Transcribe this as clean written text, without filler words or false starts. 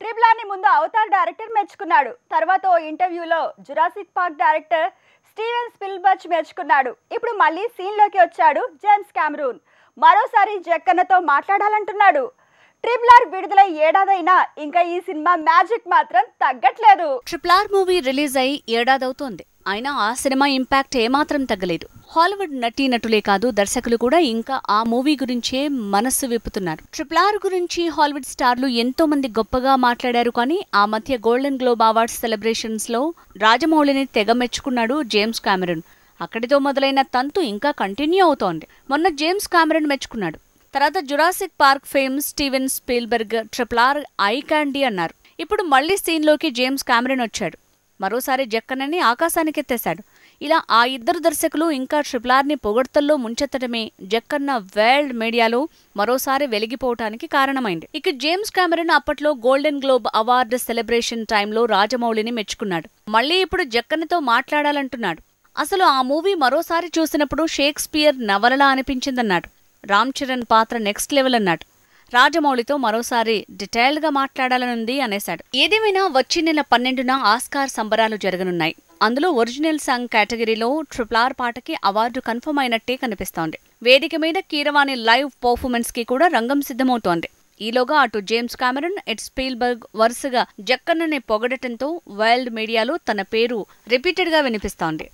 Triple R ని ముందు Avatar director మెచ్చుకున్నాడు. తర్వాత ఓ ఇంటర్వ్యూలో Jurassic Park director Steven Spielberg మెచ్చుకున్నాడు. ఇప్పుడు మళ్ళీ సీన్ లోకి వచ్చాడు జేమ్స్ కెమెరూన్. మరోసారి జక్కన్నతో మాట్లాడాలంటున్నాడు. ట్రిపుల్ ఆర్ విడుదల ఏడాదైనా ఇంకా ఈ సినిమా మ్యాజిక్ మాత్రం తగ్గట్లేదు. ట్రిపుల్ ఆర్ మూవీ రిలీజ్ అయి ఏడాదవుతోంది. అయినా ఆ సినిమా ఇంపాక్ట్ ఏమాత్రం తగ్గలేదు. హాలీవుడ్ నటీనటులే కాదు, దర్శకులు కూడా ఇంకా ఆ మూవీ గురించే మనస్సు విప్పుతున్నారు. ట్రిపుల్ ఆర్ గురించి హాలీవుడ్ స్టార్లు ఎంతో మంది గొప్పగా మాట్లాడారు. కానీ ఆ మధ్య గోల్డెన్ గ్లోబ్ అవార్డ్స్ సెలబ్రేషన్స్ లో రాజమౌళిని తెగ మెచ్చుకున్నాడు జేమ్స్ కెమెరూన్. అక్కడితో మొదలైన తంతు ఇంకా కంటిన్యూ అవుతోంది. మొన్న జేమ్స్ కెమెరూన్ మెచ్చుకున్నాడు. తర్వాత Jurassic Park fame Steven Spielberg triple R eye candy అన్నారు. ఇప్పుడు మళ్లీ సీన్లోకి జేమ్స్ కెమెరూన్ వచ్చాడు. మరోసారి జక్కన్నని ఆకాశానికెత్తేశాడు. ఇలా ఆ ఇద్దరు దర్శకులు ఇంకా ట్రిపుల్ ఆర్ ని పొగడ్తల్లో ముంచెత్తడమే జక్కన్న వరల్డ్ మీడియాలో మరోసారి వెలిగిపోవటానికి కారణమైంది. ఇక జేమ్స్ కెమెరూన్ అప్పట్లో గోల్డెన్ గ్లోబ్ అవార్డు సెలబ్రేషన్ టైంలో రాజమౌళిని మెచ్చుకున్నాడు. మళ్లీ ఇప్పుడు జక్కన్నతో మాట్లాడాలంటున్నాడు. అసలు ఆ మూవీ మరోసారి చూసినప్పుడు షేక్స్పియర్ నవలలా అనిపించిందన్నాడు. రామ్ చరణ్ పాత్ర నెక్స్ట్ లెవెల్ అన్నాడు. రాజమౌళితో మరోసారి డీటెయిల్డ్ గా మాట్లాడాలనుంది అనేశాడు. ఏదేమైనా వచ్చే నెల 12న ఆస్కార్ సంబరాలు జరగనున్నాయి. అందులో ఒరిజినల్ సాంగ్ కేటగిరీలో ట్రిపుల్ ఆర్ పాటకి అవార్డు కన్ఫర్మ్ అయినట్టే కనిపిస్తోంది. వేదిక మీద కీరవాణి లైవ్ పర్ఫార్మెన్స్ కి కూడా రంగం సిద్ధమవుతోంది. ఈలోగా అటు జేమ్స్ కెమెరూన్, ఇటు స్పిల్బర్గ్ వరుసగా జక్కన్నని పొగడటంతో వరల్డ్ మీడియాలో తన పేరు రిపీటెడ్ గా వినిపిస్తోంది.